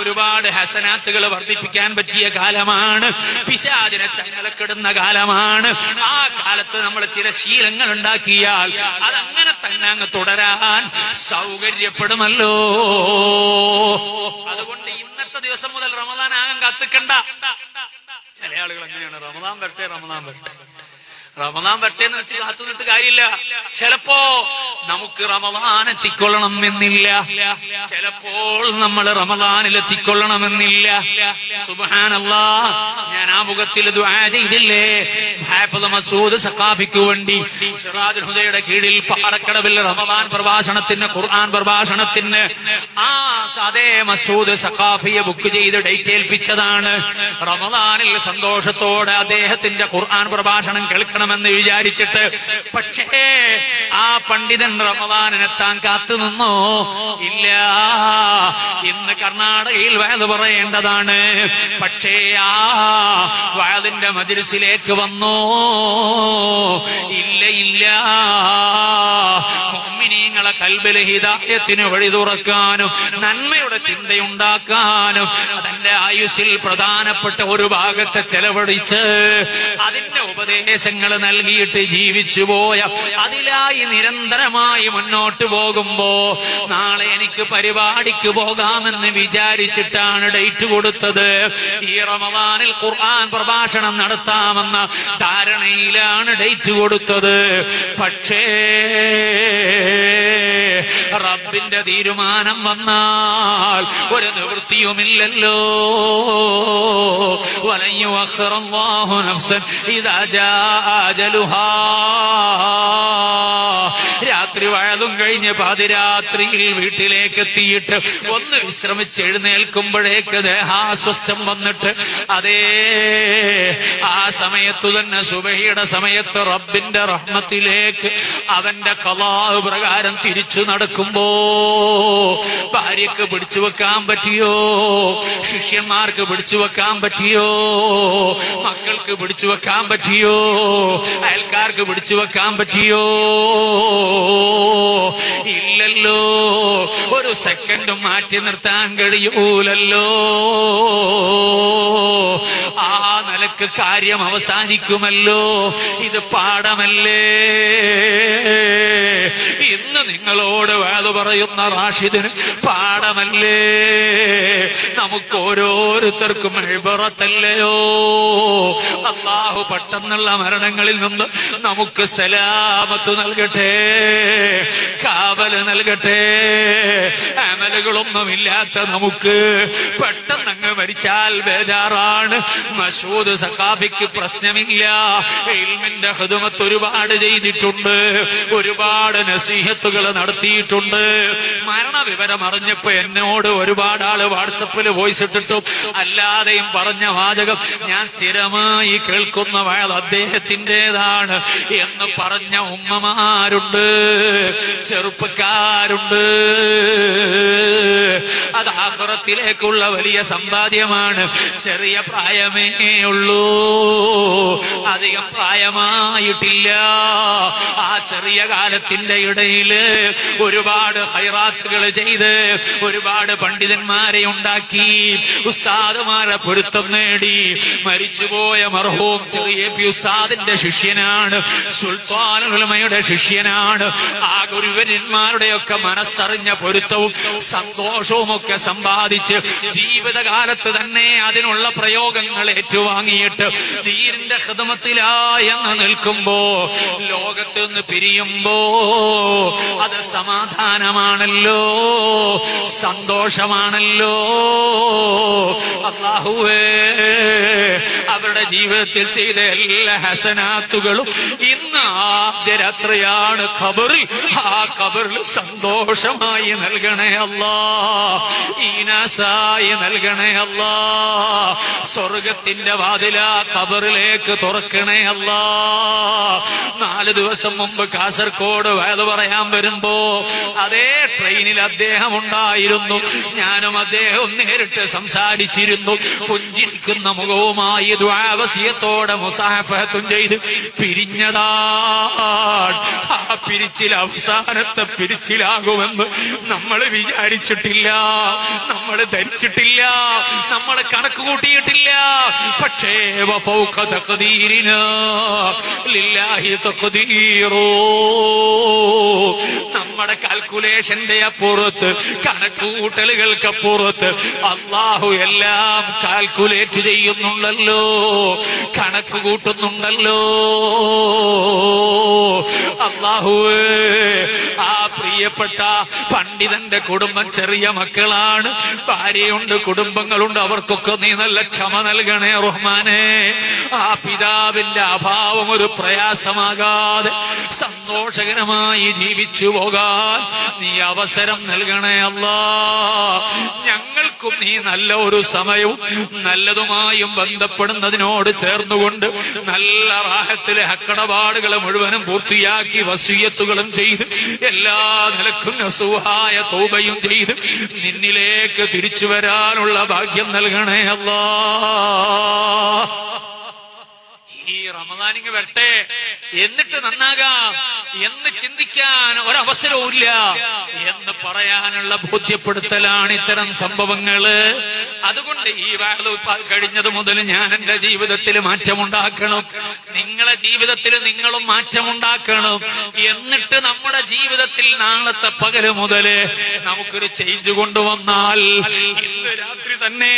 ഒരുപാട് ഹസനാത്തുകൾ വർദ്ധിപ്പിക്കാൻ പറ്റിയ കാലമാണ്. പിശാചിനെ ചങ്ങലക്കിടുന്ന കാലമാണ്. ആ കാലത്ത് നമ്മൾ ചില ശീലങ്ങൾ ഉണ്ടാക്കിയാൽ അതങ്ങനെ തന്നെ അങ്ങ് തുടരാൻ സൗകര്യപ്പെടുമല്ലോ. അതുകൊണ്ട് ഇന്നത്തെ ദിവസം മുതൽ റമദാൻ ആകാൻ കാത്തിക്കണ്ട. ചില ആളുകൾ അങ്ങനെയാണ്, റമദാൻ വരട്ടെ റമദാൻ വരട്ടെ റമദാൻ വരട്ടെ എന്ന് വെച്ച് കാത്തു നിന്നിട്ട് കാര്യമില്ല. ചിലപ്പോ നമുക്ക് റമദാൻ എത്തിക്കൊള്ളണം എന്നില്ല, ചിലപ്പോൾ നമ്മൾ റമദാനിൽ എത്തിക്കൊള്ളണമെന്നില്ല. സുബ്ഹാനല്ലാഹ്, ഞാൻ ആ മുഖത്തിൽ ദുആ ചെയ്തില്ലേ ഹാഫിദ് മസൂദ് സഖാഫിക്ക് വേണ്ടി സിറാജുൽ ഹുദയുടെ കീഴിൽ പാറക്കടവിൽ റമദാൻ പ്രഭാഷണത്തിന്, ഖുർആൻ പ്രഭാഷണത്തിന് ആ അതേ മസൂദ് സഖാഫിയെ ബുക്ക് ചെയ്ത് ഡേറ്റ് ഏൽപ്പിച്ചതാണ്. റമദാനിൽ സന്തോഷത്തോടെ അദ്ദേഹത്തിന്റെ ഖുർആൻ പ്രഭാഷണം കേൾക്കണമെന്ന് വിചാരിച്ചിട്ട്. പക്ഷേ ആ പണ്ഡിതൻ റമദാനെത്താൻ കാത്തു നിന്നോ? ഇല്ല. ഇന്ന് കർണാടകയിൽ വഅദ് പറയേണ്ടതാണ്. പക്ഷേ ആ വഅദിന്റെ മജ്‌ലിസിലേക്ക് വന്നോ? ഇല്ല ഇല്ല. മുഅ്മിനീങ്ങളെ ഖൽബിൽ ഹിദായത്തിന് വഴി തുറക്കാനും നന്മയുടെ ചിന്തയുണ്ടാക്കാനും തന്റെ ആയുസ്സിൽ പ്രധാനപ്പെട്ട ഒരു ഭാഗത്തെ ചെലവഴിച്ച് അതിന്റെ ഉപദേശങ്ങൾ നൽകിയിട്ട് ജീവിച്ചു പോയ, അതിലായി നിരന്തരമായി മുന്നോട്ട് പോകുമ്പോ നാളെ എനിക്ക് പരിപാടിക്ക് പോകാമെന്ന് വിചാരിച്ചിട്ടാണ് ഡേറ്റ് കൊടുത്തത്. ഈ റമദാനിൽ ഖുർആൻ പ്രഭാഷണം നടത്താമെന്ന ധാരണയിലാണ് ഡേറ്റ് കൊടുത്തത്. പക്ഷേ റബ്ബിന്റെ തീരുമാനം വന്നാൽ ഒരു നിവൃത്തിയുമില്ലല്ലോ. വലൻ യുഅഖിറല്ലാഹു നഫ്സൻ ഇദാ ജാഅ അജലുഹാ. രാത്രി വഴതും കഴിഞ്ഞ് പാതിരാത്രിയിൽ വീട്ടിലേക്ക് എത്തിയിട്ട് ഒന്ന് വിശ്രമിച്ച് എഴുന്നേൽക്കുമ്പോഴേക്ക് ദേഹാസ്വസ്ഥം വന്നിട്ട് അതേ ആ സമയത്തു തന്നെ സുബഹിയുടെ സമയത്ത് റബ്ബിന്റെ റഹ്മത്തിലേക്ക് അവന്റെ ഖളാ പ്രകാരം തിരിച്ചു നടക്കുമ്പോ ഭാര്യക്ക് പിടിച്ചു വെക്കാൻ പറ്റിയോ? ശിഷ്യന്മാർക്ക് പിടിച്ചു വെക്കാൻ പറ്റിയോ? മക്കൾക്ക് പിടിച്ചു വെക്കാൻ പറ്റിയോ? അയൽക്കാർക്ക് പിടിച്ചു വെക്കാൻ പറ്റിയോ? ഇല്ലല്ലോ. ഒരു സെക്കൻഡും മാറ്റി നിർത്താൻ കഴിയൂലല്ലോ. ആ നിലക്ക് കാര്യം അവസാനിക്കുമല്ലോ. ഇത് പാഠമല്ലേ? ഇന്ന് നിങ്ങളോട് വഅദ് പറയുന്ന റാഷിദിന് പാഠമല്ലേ? നമുക്ക് ഓരോരുത്തർക്കും ഇബ്റത്തല്ലയോ? അല്ലാഹു പെട്ടെന്നുള്ള മരണങ്ങളിൽ നിന്ന് നമുക്ക് സലാമത്ത് നൽകട്ടെ, കാവല് നൽകട്ടെ. അമലുകളൊന്നുമില്ലാത്ത നമുക്ക് പെട്ടെന്നങ്ങ് മരിച്ചാൽ ബേജാറാണ്. മസൂദ് സഖാഫിക്ക് പ്രശ്നമില്ല. ഇൽമിന്റെ ഖിദ്മത്ത് ഒരുപാട് ചെയ്തിട്ടുണ്ട്, ഒരുപാട് നസീഹത്തുകൾ നടത്തിയിട്ടുണ്ട്. മരണവിവരം അറിഞ്ഞപ്പോ എന്നോട് ഒരുപാട് ആള് വാട്സപ്പിൽ വോയിസ് ഇട്ടിട്ടും അല്ലാതെയും പറഞ്ഞ വാചകം, ഞാൻ സ്ഥിരമായി കേൾക്കുന്ന വഅദ് അദ്ദേഹത്തിൻ്റെതാണ് എന്ന് പറഞ്ഞ ഉമ്മമാരുണ്ട്, ചെറുപ്പക്കാരുണ്ട്. അത് ആഖിറത്തിലേക്കുള്ള വലിയ സമ്പാദ്യമാണ്. ചെറിയ പ്രായമേ ഉള്ളൂ, അധികം പ്രായമായിട്ടില്ല. ആ ചെറിയ കാലത്തിന്റെ ഇടയില് ഒരുപാട് ഖൈറാത്തുകൾ ചെയ്ത് ഒരുപാട് പണ്ഡിതന്മാരെ ഉണ്ടാക്കി, ഉസ്താദുമാരെ പൊരുത്തം നേടി. മരിച്ചുപോയ മർഹൂം ചെറിയ പി ഉസ്താദിന്റെ ശിഷ്യനാണ്, സുൽത്താനുൽ ഉലമയുടെ ശിഷ്യനാണ്. ആ ഗുരുവര്യന്മാരുടെയൊക്കെ മനസ്സറിഞ്ഞ പൊരുത്തവും സന്തോഷവും ഒക്കെ സമ്പാദിച്ച് ജീവിതകാലത്ത് തന്നെ അതിനുള്ള പ്രയോഗങ്ങൾ ഏറ്റുവാങ്ങിയിട്ട് ദീനിന്റെ ഖിദ്മത്തിലായി അങ്ങ് നിൽക്കുമ്പോ ലോകത്ത് നിന്ന് പിരിയുമ്പോ അത് സമാധാനമാണല്ലോ, സന്തോഷമാണല്ലോ. അല്ലാഹുവേ, അവരുടെ ജീവിതത്തിൽ ചെയ്ത എല്ലാ ഹസനാത്തുകളും ഇന്ന് ആദ്യ രാത്രിയാണ് ഖബറിൽ, ആ ഖബറിൽ സന്തോഷമായി നൽകണേ അല്ലാ, ഈനാസായി നൽകണേ അല്ലാ. സ്വർഗത്തിന്റെ വാതില ഖബറിലേക്ക് തുറക്കണേ അല്ലാ. 4 ദിവസം മുമ്പ് കാസർഗോഡ് വഅദ് പറയാൻ വരുമ്പോ അതേ ട്രെയിനിൽ അദ്ദേഹം ഉണ്ടായിരുന്നു, ഞാനും അദ്ദേഹവും നേരവും നേരിട്ട് സംസാരിച്ചിരുന്നു. പുഞ്ചിരിക്കുന്ന മുഖവുമായി ദുആ വസിയത്തോടെ മുസാഫഹത്തും ചെയ്ത് പിരിഞ്ഞതാണ്. ആ പിരിച്ചിൽ അവസാനത്തെ പിരിച്ചിലാകുമെന്ന് നമ്മൾ വിചാരിച്ചിട്ടില്ല, നമ്മൾ ധരിച്ചിട്ടില്ല, നമ്മൾ കണക്ക് കൂട്ടിയിട്ടില്ല. പക്ഷേ വഫൗക തഖ്ദീരിനാ ലില്ലാഹി തഖ്ദീറു, നമ്മുടെ കാൽക്കുലേഷന്റെ അപ്പുറത്ത്, കണക്കുകൂട്ടലുകൾക്കപ്പുറത്ത് അല്ലാഹു എല്ലാം കാൽക്കുലേറ്റ് ചെയ്യുന്നുണ്ടല്ലോ, കണക്ക് കൂട്ടുന്നുണ്ടല്ലോ. അല്ലാഹുവേ, ആ പ്രിയപ്പെട്ട പണ്ഡിതന്റെ കുടുംബം ചെറിയ മക്കളാണ്, ഭാര്യയുണ്ട്, കുടുംബങ്ങളുണ്ട്, അവർക്കൊക്കെ നീ നല്ല ക്ഷമ നൽകണേ റഹ്മാനെ. ആ പിതാവിന്റെ അഭാവം ഒരു പ്രയാസമാകാതെ സന്തോഷകരമായി ജീവിച്ചു പോകാൻ നീ അവസരം നൽകണേ അല്ലാ. ഞങ്ങൾക്കും നീ നല്ല ഒരു സമയവും നല്ലതുമായും ബന്ധപ്പെടുന്നതിനോട് ചേർന്നുകൊണ്ട് നല്ല റാഹത്തിലെ ഹക്കടപാടുകൾ മുഴുവനും പൂർത്തിയാക്കി വസിയ്യത്തുകളും ചെയ്ത് എല്ലാ നിലക്കും നസുഹായ തൗബയും ചെയ്ത് നിന്നിലേക്ക് തിരിച്ചു വരാനുള്ള ഭാഗ്യം നൽകണേ അല്ലാ. ഈ റമദാനിങ് വരട്ടെ, എന്നിട്ട് നന്നാകാം എന്ന് ചിന്തിക്കാൻ ഒരവസരവും ഇല്ല എന്ന് പറയാനുള്ള ബോധ്യപ്പെടുത്തലാണ് ഇത്തരം സംഭവങ്ങള്. അതുകൊണ്ട് ഈ വാഴ കഴിഞ്ഞത് മുതൽ ഞാൻ എന്റെ ജീവിതത്തിൽ മാറ്റമുണ്ടാക്കണം, നിങ്ങളെ ജീവിതത്തിൽ നിങ്ങളും മാറ്റമുണ്ടാക്കണം. എന്നിട്ട് നമ്മുടെ ജീവിതത്തിൽ നാളത്തെ പകല് മുതല് നമുക്കൊരു ചേഞ്ച് കൊണ്ടുവന്നാൽ ഇന്ന് രാത്രി തന്നെ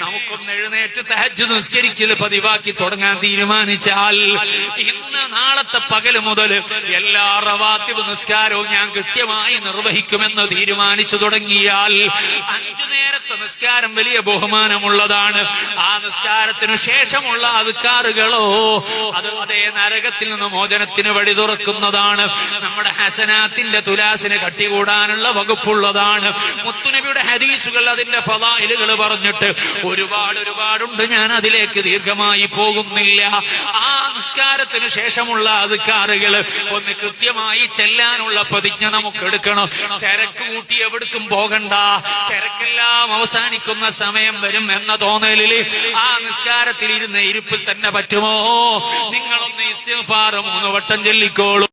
നമുക്കൊന്ന് എഴുന്നേറ്റ് തഹജ്ജുദ് നിസ്കരിക്കൽ പതിവാക്കി തുടങ്ങാൻ തീരുമാനിച്ചാൽ ഇന്ന് നാളത്തെ പകല് മുതൽ എല്ലാ റവാത്തിബ് നിസ്കാരവും ഞാൻ കൃത്യമായി നിർവഹിക്കുമെന്ന് തീരുമാനിച്ചു തുടങ്ങിയാൽ 5 നേരത്തെ നിസ്കാരം വലിയ ബഹുമാനമുള്ളതാണ്. ആ നിസ്കാരത്തിനു ശേഷമുള്ള അദ്കാറുകളോ അത് അതേ നരകത്തിൽ നിന്ന് മോചനത്തിന് വഴി തുറക്കുന്നതാണ്. നമ്മുടെ ഹസനാത്തിന്റെ തുലാസിന് കട്ടികൂടാനുള്ള വകുപ്പുള്ളതാണ്. മുത്തുനബിയുടെ ഹദീസുകൾ അതിന്റെ ഫളായിലുകൾ പറഞ്ഞിട്ട് ഒരുപാടുണ്ട്. ഞാൻ അതിലേക്ക് ദീർഘമായി പോകുന്നില്ല. ആ നിസ്കാരത്തിന് ശേഷമുള്ള അദ്കാറുകൾ ഒന്ന് കൃത്യമായി ചെല്ലാനുള്ള പ്രതിജ്ഞ നമുക്ക് എടുക്കണം. തിരക്ക് കൂട്ടി എവിടേക്കും പോകണ്ട, തിരക്കെല്ലാം അവസാനിക്കുന്ന സമയം വരും എന്ന തോന്നലില് ആ നിസ്കാരത്തിൽ ഇരുന്ന ഇരിപ്പിൽ തന്നെ പറ്റുമോ? നിങ്ങളൊന്ന് ഇസ്തിഗ്ഫാർ 3 വട്ടം ചൊല്ലിക്കോളൂ.